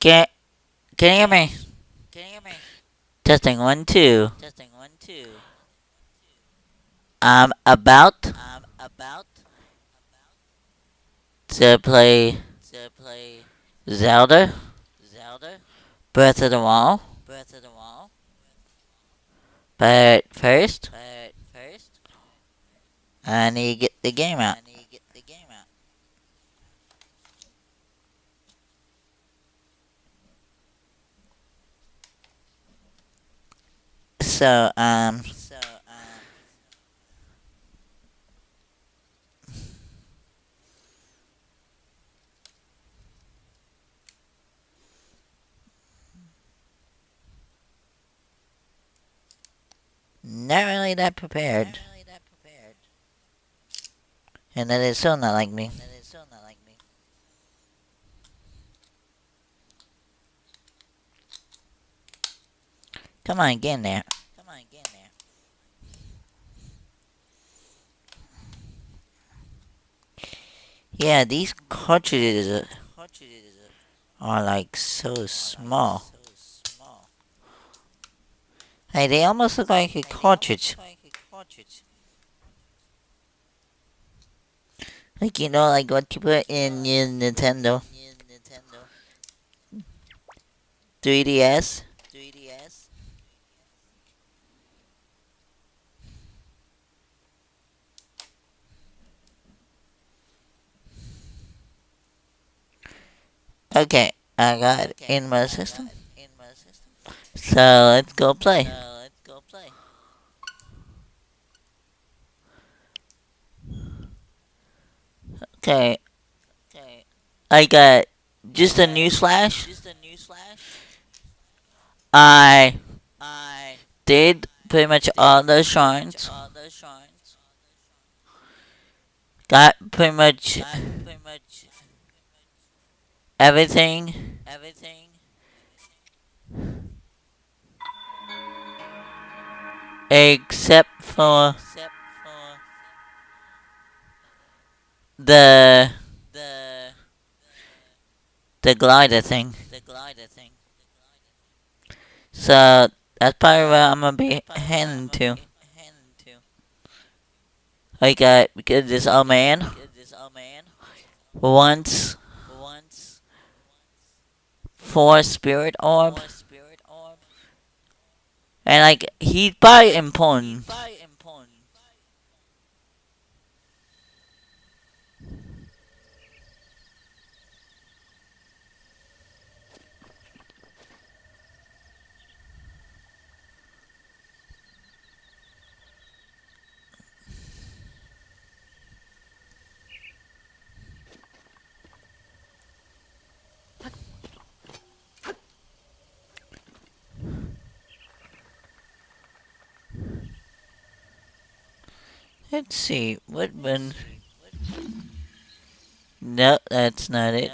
Can can you hear me? Testing 1 2. About to play Zelda Breath of the Wild. But first, I need to get the game out. So not really that prepared, and that is still not like me. Come on, get in there. Yeah, these cartridges are like so small. Hey, they almost look like a cartridge. Like, like what you put in your Nintendo 3DS. Okay, I got it in my system. So let's go play. Okay, I got just a newsflash. I did pretty much all the shrines. Got pretty much everything except for the the glider thing. So that's probably where I'm gonna be heading to. I got because this old man wants 4 spirit orb, and like he's probably important. Let's see what one. No, that's not it.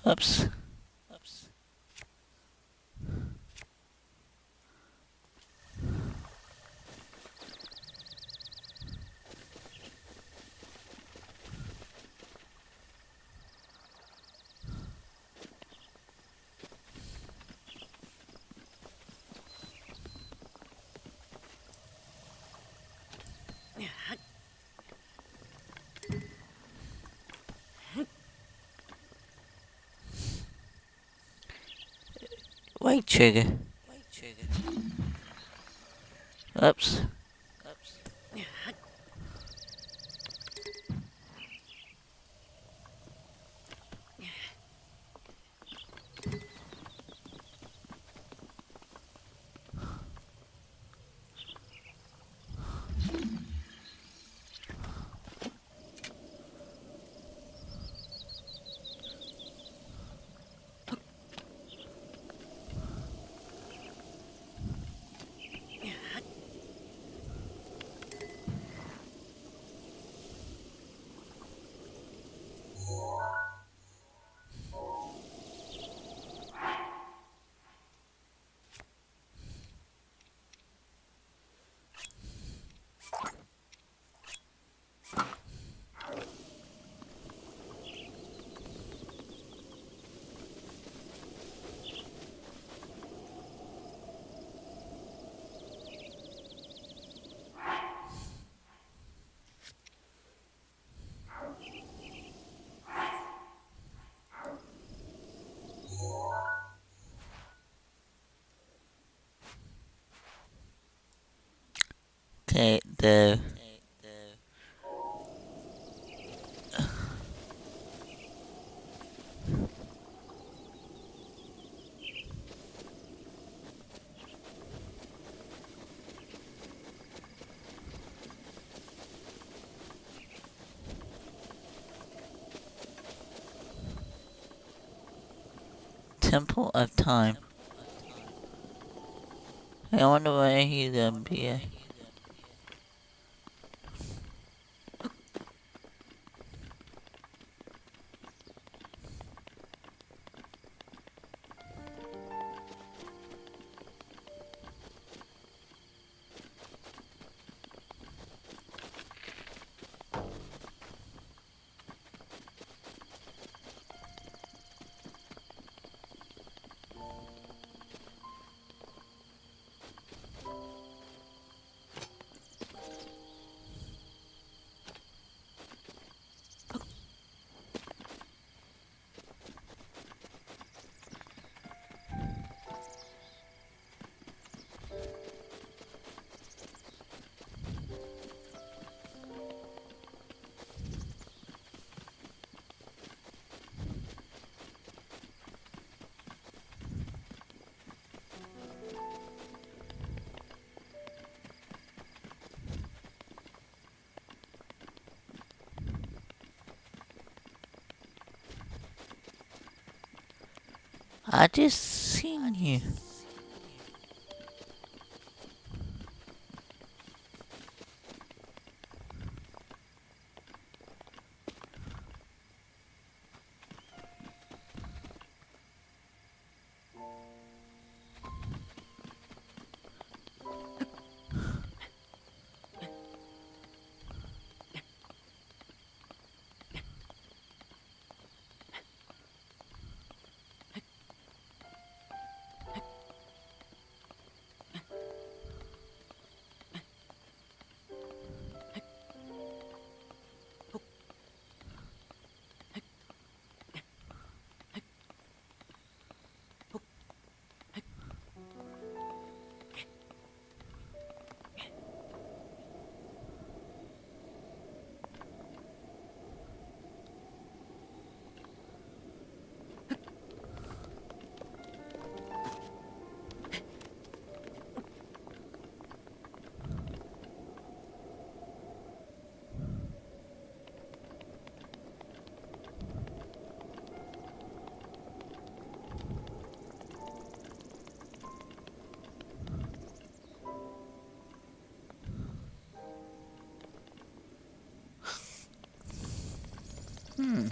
Oops. White trigger. Oops. the Temple of Time. I wonder where he's gonna be at. I just seen you. Hmm.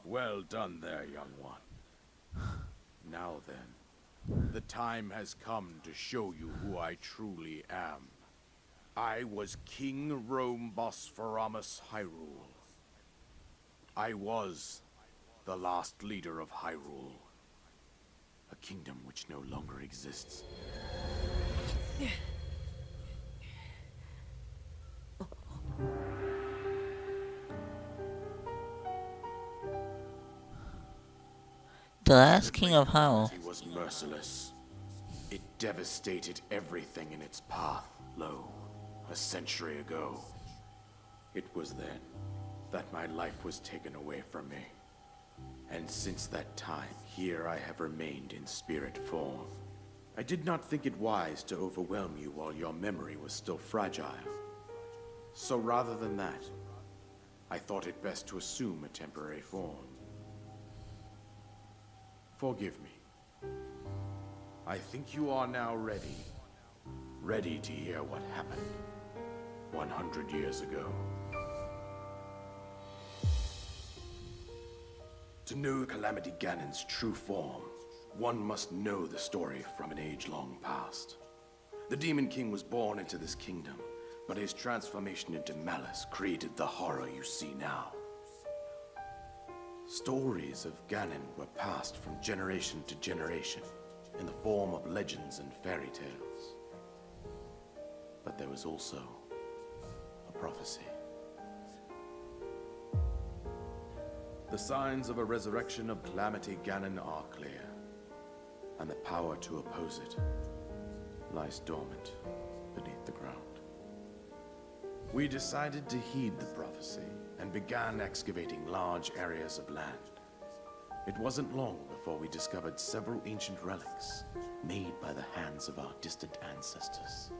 Well done there, young one. Now then, the time has come to show you who I truly am. I was King Rome Bosphoramos Hyrule. I was the last leader of Hyrule, a kingdom which no longer exists. The last king of Hyrule. It was merciless. It devastated everything in its path, lo, a century ago. It was then that my life was taken away from me. And since that time, here I have remained in spirit form. I did not think it wise to overwhelm you while your memory was still fragile. So rather than that, I thought it best to assume a temporary form. Forgive me. I think you are now ready. Ready to hear what happened 100 years ago. To know Calamity Ganon's true form, one must know the story from an age-long past. The Demon King was born into this kingdom, but his transformation into malice created the horror you see now. Stories of Ganon were passed from generation to generation in the form of legends and fairy tales. But there was also prophecy. The signs of a resurrection of Calamity Ganon are clear, and the power to oppose it lies dormant beneath the ground. We decided to heed the prophecy and began excavating large areas of land. It wasn't long before we discovered several ancient relics made by the hands of our distant ancestors.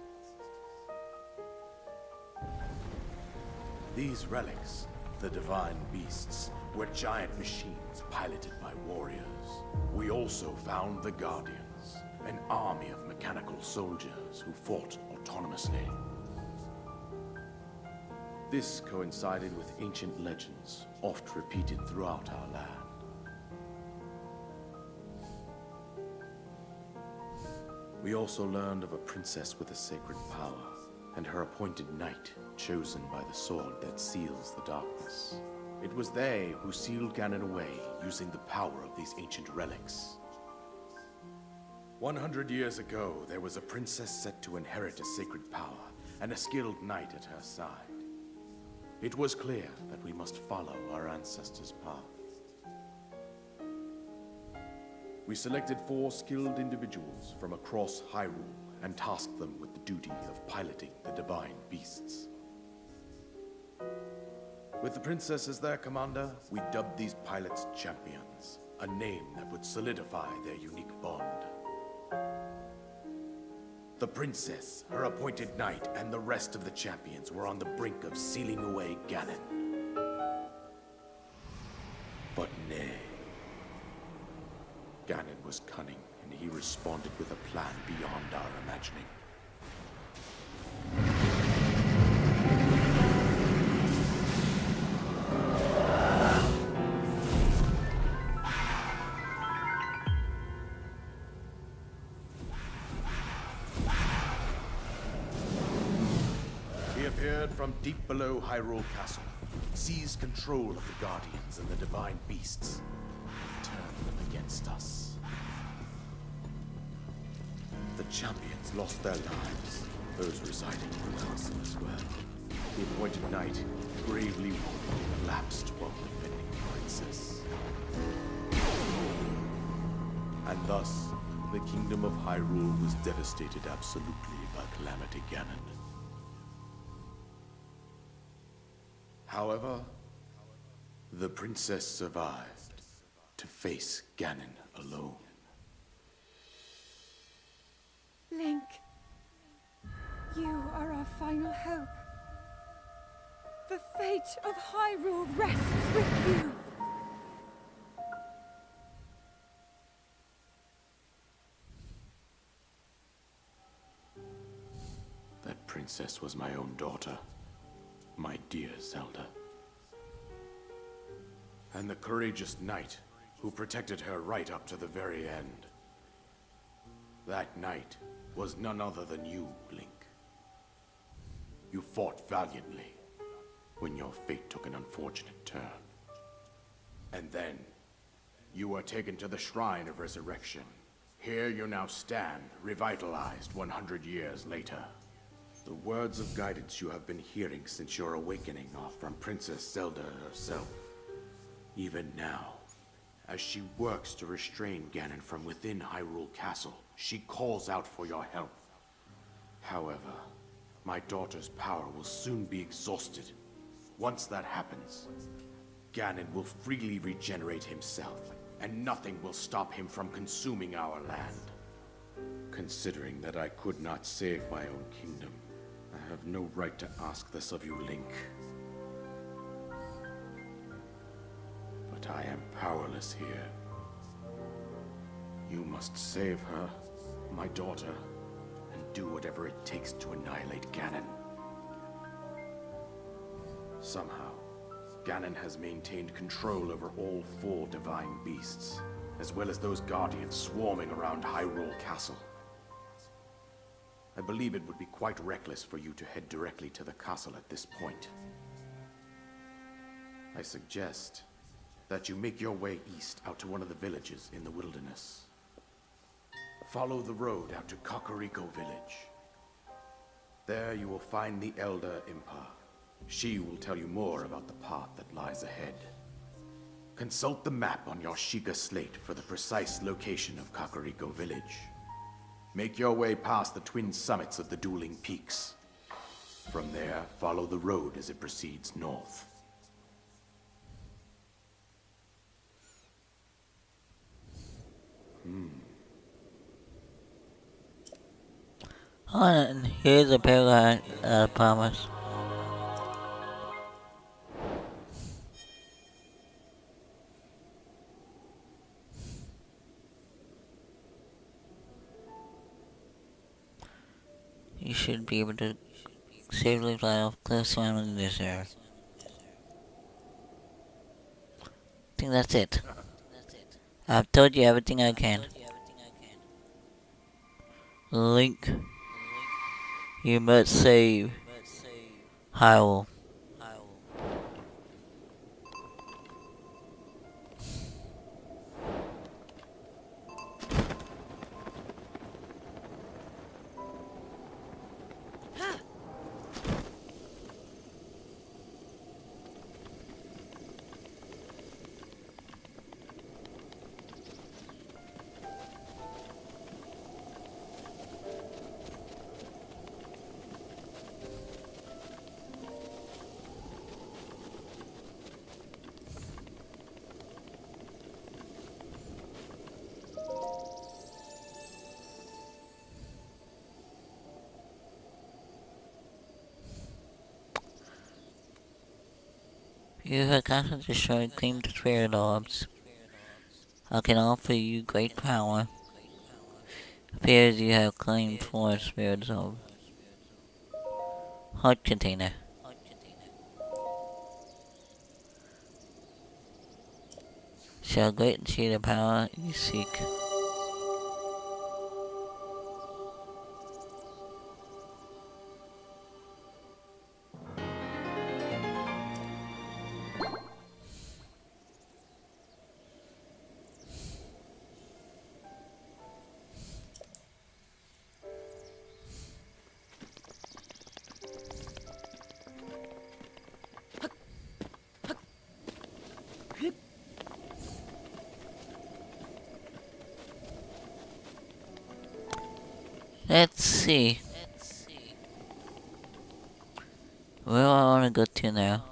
These relics, the divine beasts, were giant machines piloted by warriors. We also found the Guardians, an army of mechanical soldiers who fought autonomously. This coincided with ancient legends, oft repeated throughout our land. We also learned of a princess with a sacred power, and her appointed knight, chosen by the sword that seals the darkness. It was they who sealed Ganon away using the power of these ancient relics. 100 years ago, there was a princess set to inherit a sacred power, and a skilled knight at her side. It was clear that we must follow our ancestors' path. We selected 4 skilled individuals from across Hyrule and tasked them with the duty of piloting the divine beasts. With the princess as their commander, we dubbed these pilots champions, a name that would solidify their unique bond. The princess, her appointed knight, and the rest of the champions were on the brink of sealing away Ganon. But nay. Ganon was cunning, and he responded with a plan beyond our imagining. He appeared from deep below Hyrule Castle, seized control of the Guardians and the divine beasts, and turned them against us. The champions lost their lives, those residing in the castle as well. The appointed knight, bravely wounded, collapsed while defending the princess. And thus, the kingdom of Hyrule was devastated absolutely by Calamity Ganon. However, the princess survived to face Ganon alone. Link, you are our final hope. The fate of Hyrule rests with you. That princess was my own daughter, my dear Zelda. And the courageous knight who protected her right up to the very end. That knight was none other than you, Link. You fought valiantly when your fate took an unfortunate turn. And then, you were taken to the Shrine of Resurrection. Here you now stand, revitalized 100 years later. The words of guidance you have been hearing since your awakening are from Princess Zelda herself. Even now, as she works to restrain Ganon from within Hyrule Castle, she calls out for your help. However, my daughter's power will soon be exhausted. Once that happens, Ganon will freely regenerate himself, and nothing will stop him from consuming our land. Considering that I could not save my own kingdom, I have no right to ask this of you, Link. But I am powerless here. You must save her, my daughter, and do whatever it takes to annihilate Ganon. Somehow, Ganon has maintained control over all 4 divine beasts, as well as those guardians swarming around Hyrule Castle. I believe it would be quite reckless for you to head directly to the castle at this point. I suggest that you make your way east out to one of the villages in the wilderness. Follow the road out to Kakariko Village. There you will find the Elder Impa, She will tell you more about the path that lies ahead. Consult the map on your Sheikah slate for the precise location of Kakariko Village. Make your way past the twin summits of the dueling peaks. From there, follow the road as it proceeds north. And here's a paragraph, I promise. You should be able to safely fly off cliffs surrounding this area. I think that's it. I've told you everything I can. Link, you must save Hyrule. You have constantly destroyed claimed spirit orbs. I can offer you great power. Appears you have claimed 4 spirit orbs. Heart container. Shall grant you the power you seek. Let's see. Where do I want to go to now?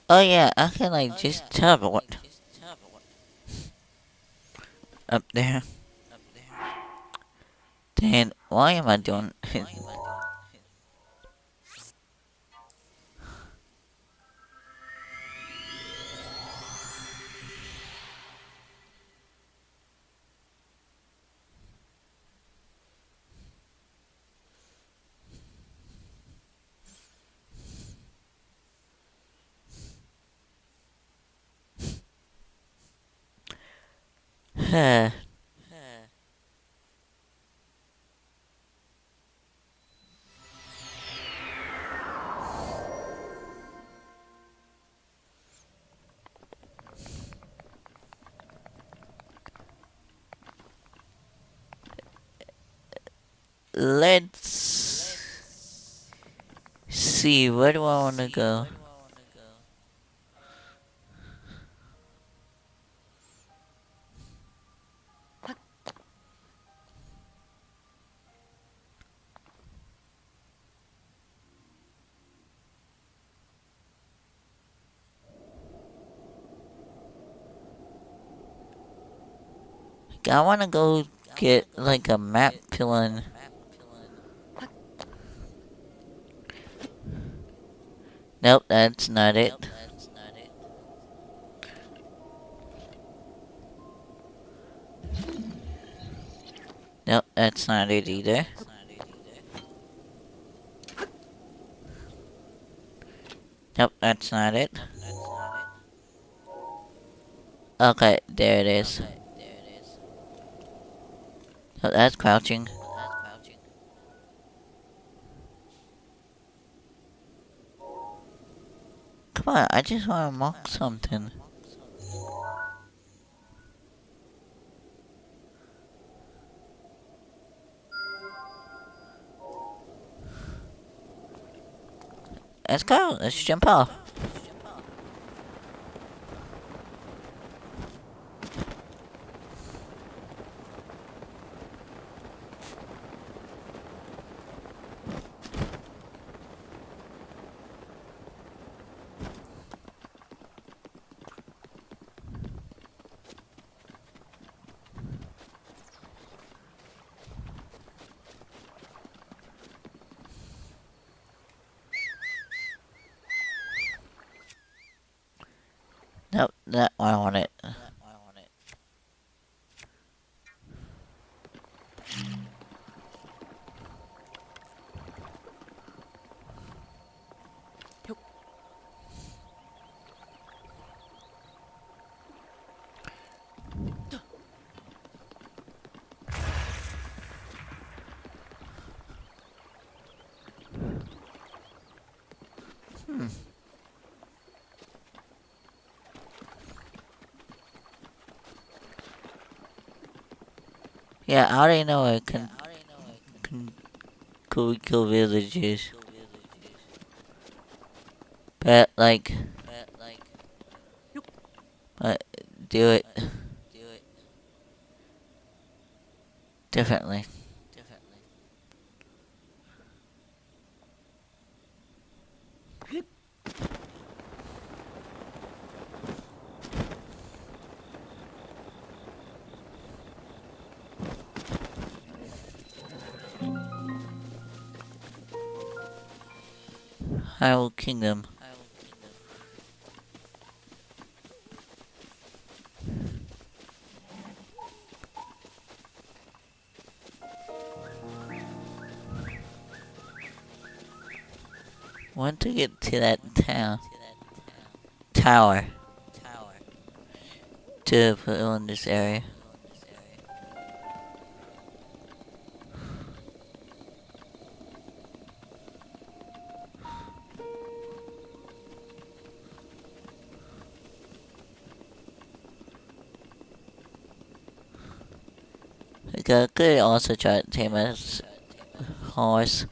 Oh yeah, I can like just teleport up there. Then why am I doing it? Let's see, where do I want to go? I want to go get like a map filling. Nope, that's not it. Nope, that's not it either. Nope, that's not it. Okay, there it is. Oh, that's crouching. Come on, I just want to mock something. Let's go, let's jump off. Nope, that one I want it. Yeah, I already know where Kuriko Village is. But, like, but do it differently. Hyrule Kingdom. Want to get to that tower to put on this area. I could also try to tame a horse.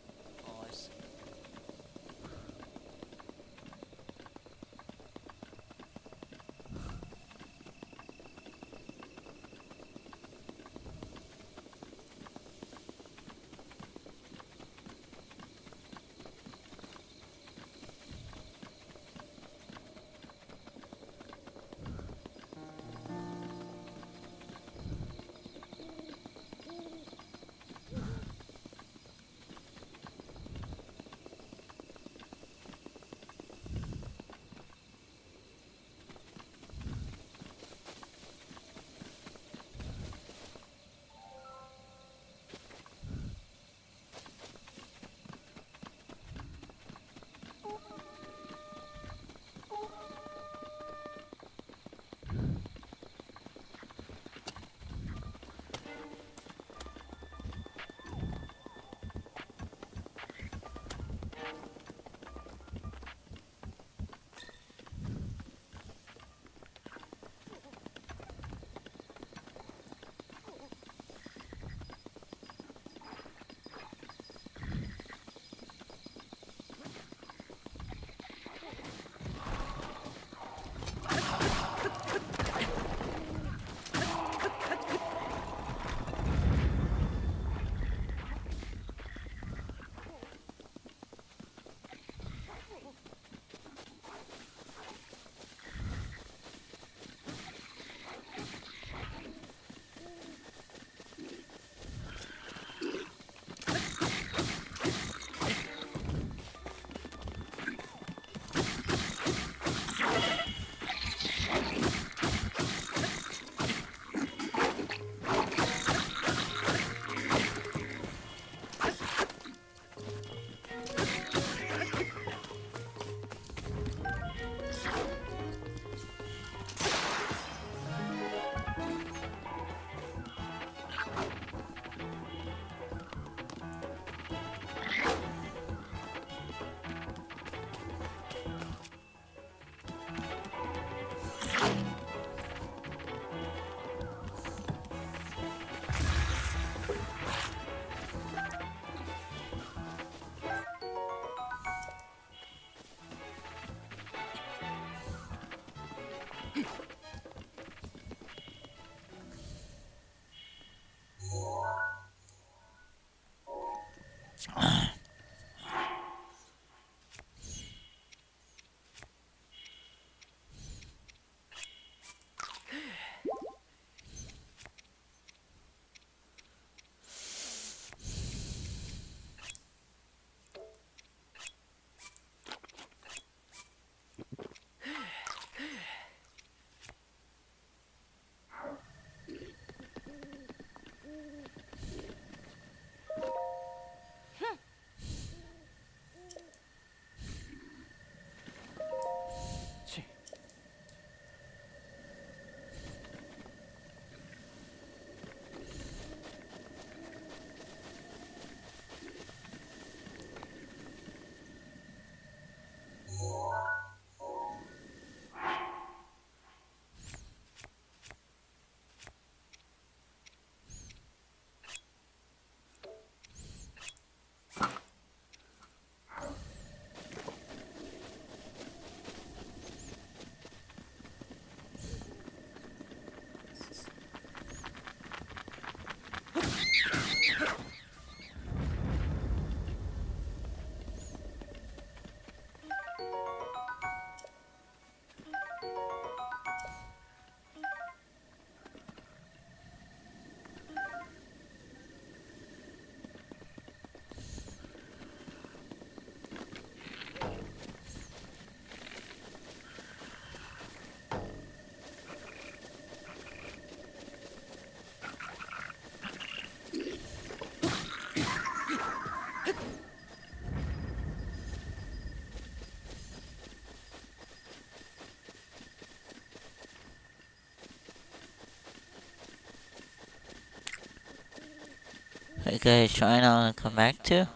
You guys trying to come back to?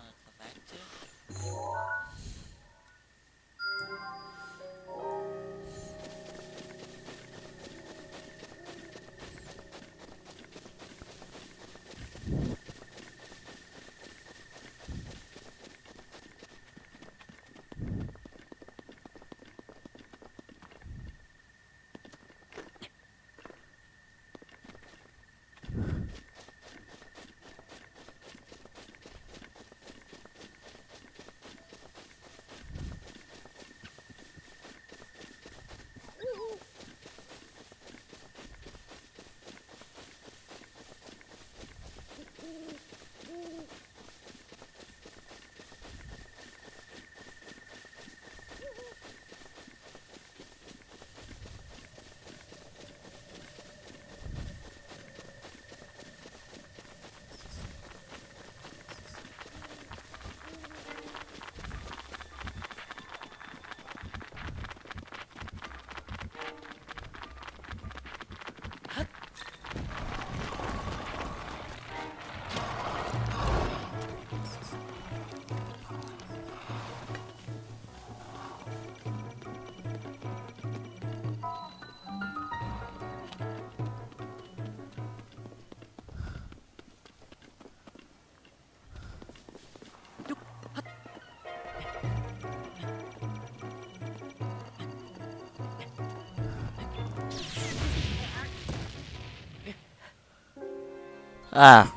Ah,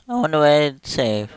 I wonder where it'd save.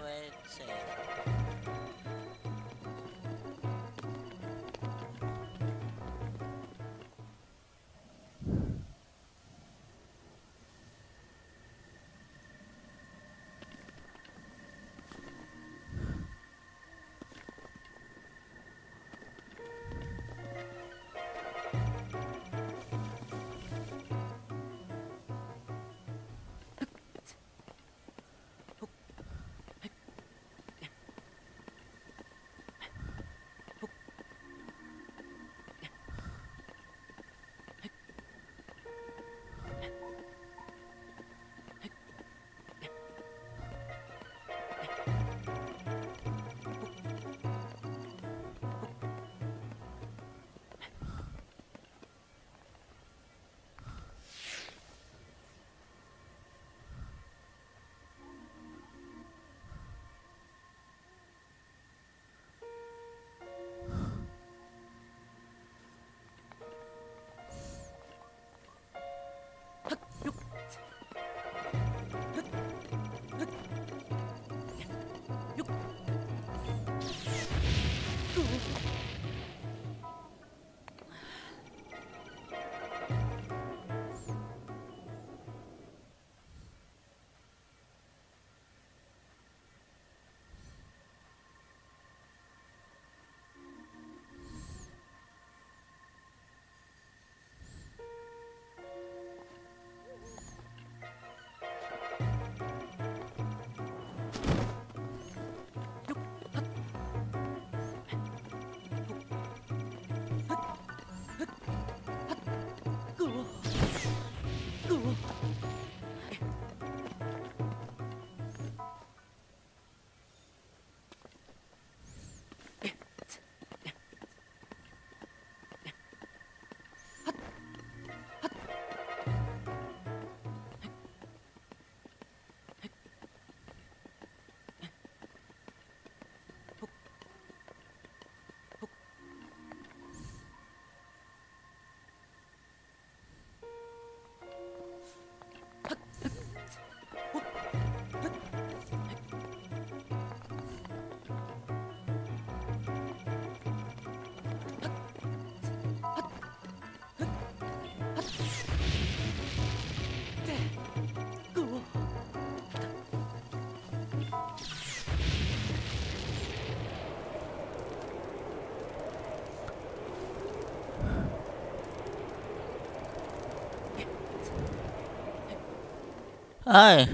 Oh,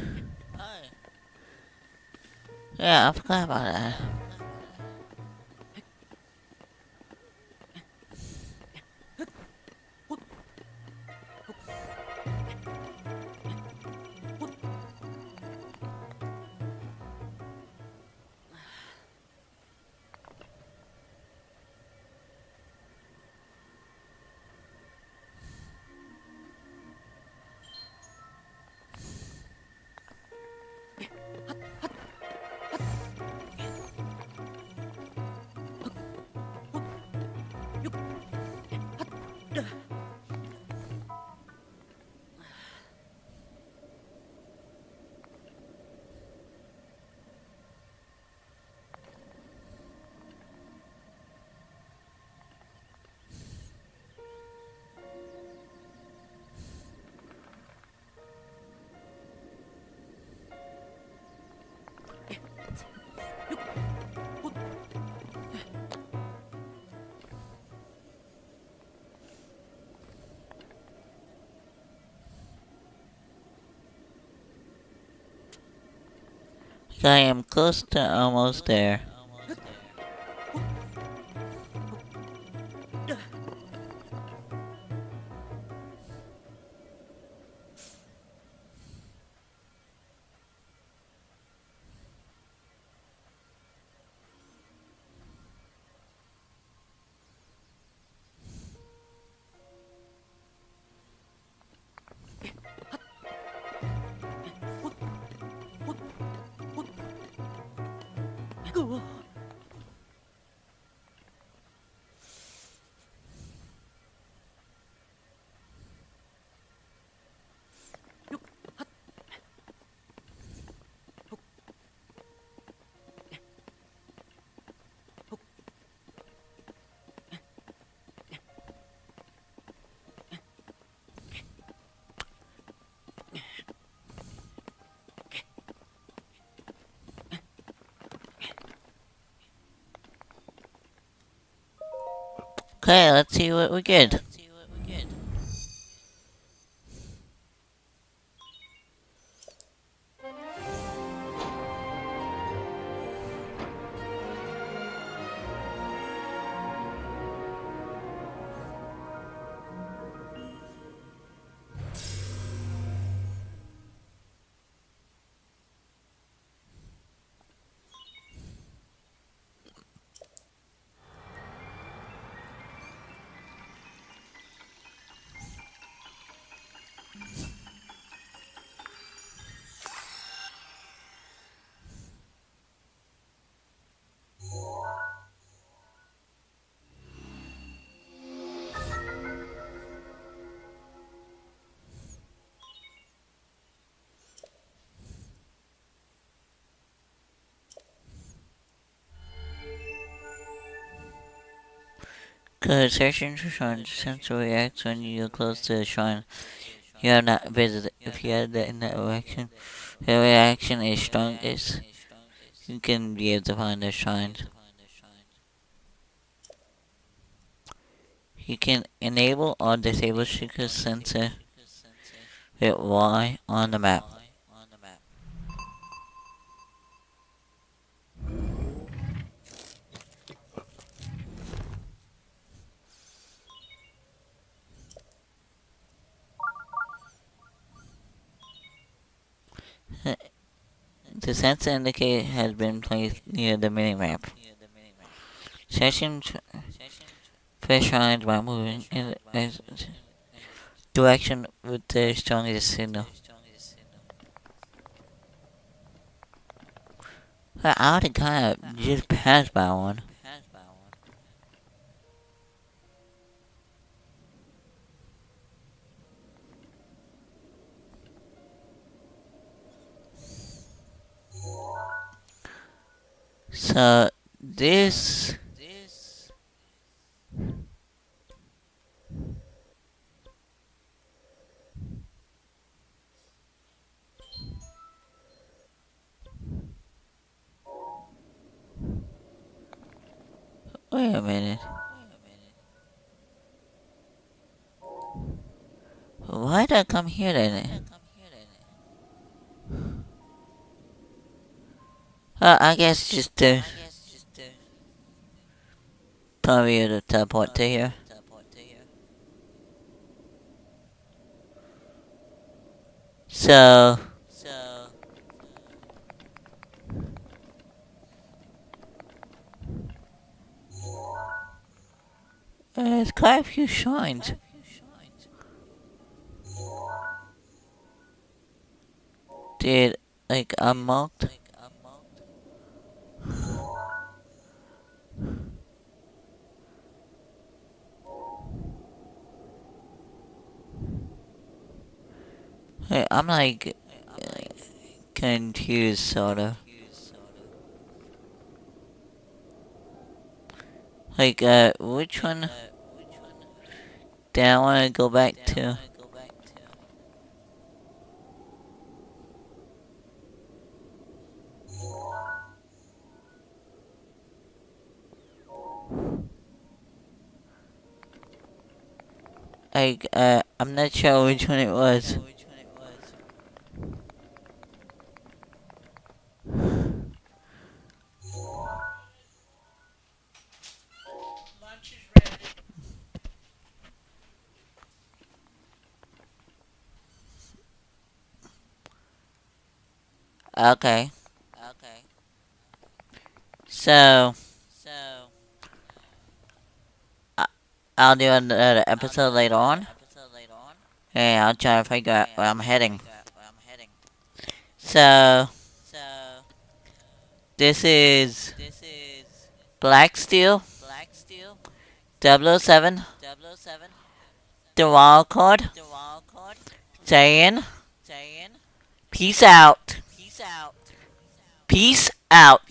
yeah, I forgot about that. I am close to almost there. Okay, let's see what we get. Good searching for shrine sensor reacts when you are close to the shrine you have not visited. If you have that in that reaction, the reaction is strongest. You can be able to find the shrines. You can enable or disable secret sensor with Y on the map. The sensor indicator has been placed near the minimap. Searching for shrines by moving in a direction with the strongest signal. I already kind of just passed by one. So this. Wait a minute. Why did I come here then? I guess just probably to teleport to here. So, there's quite a few shrines. Did, like, unmarked? Hey, I'm like, confused, sorta. Like, which one do I want to go back to? Like, I'm not sure which one it was. Okay, so, I- I'll do another episode later on. And I'll try to figure out where I'm heading. So, this is Blacksteal007 The Wildcard saying, peace out. Peace out.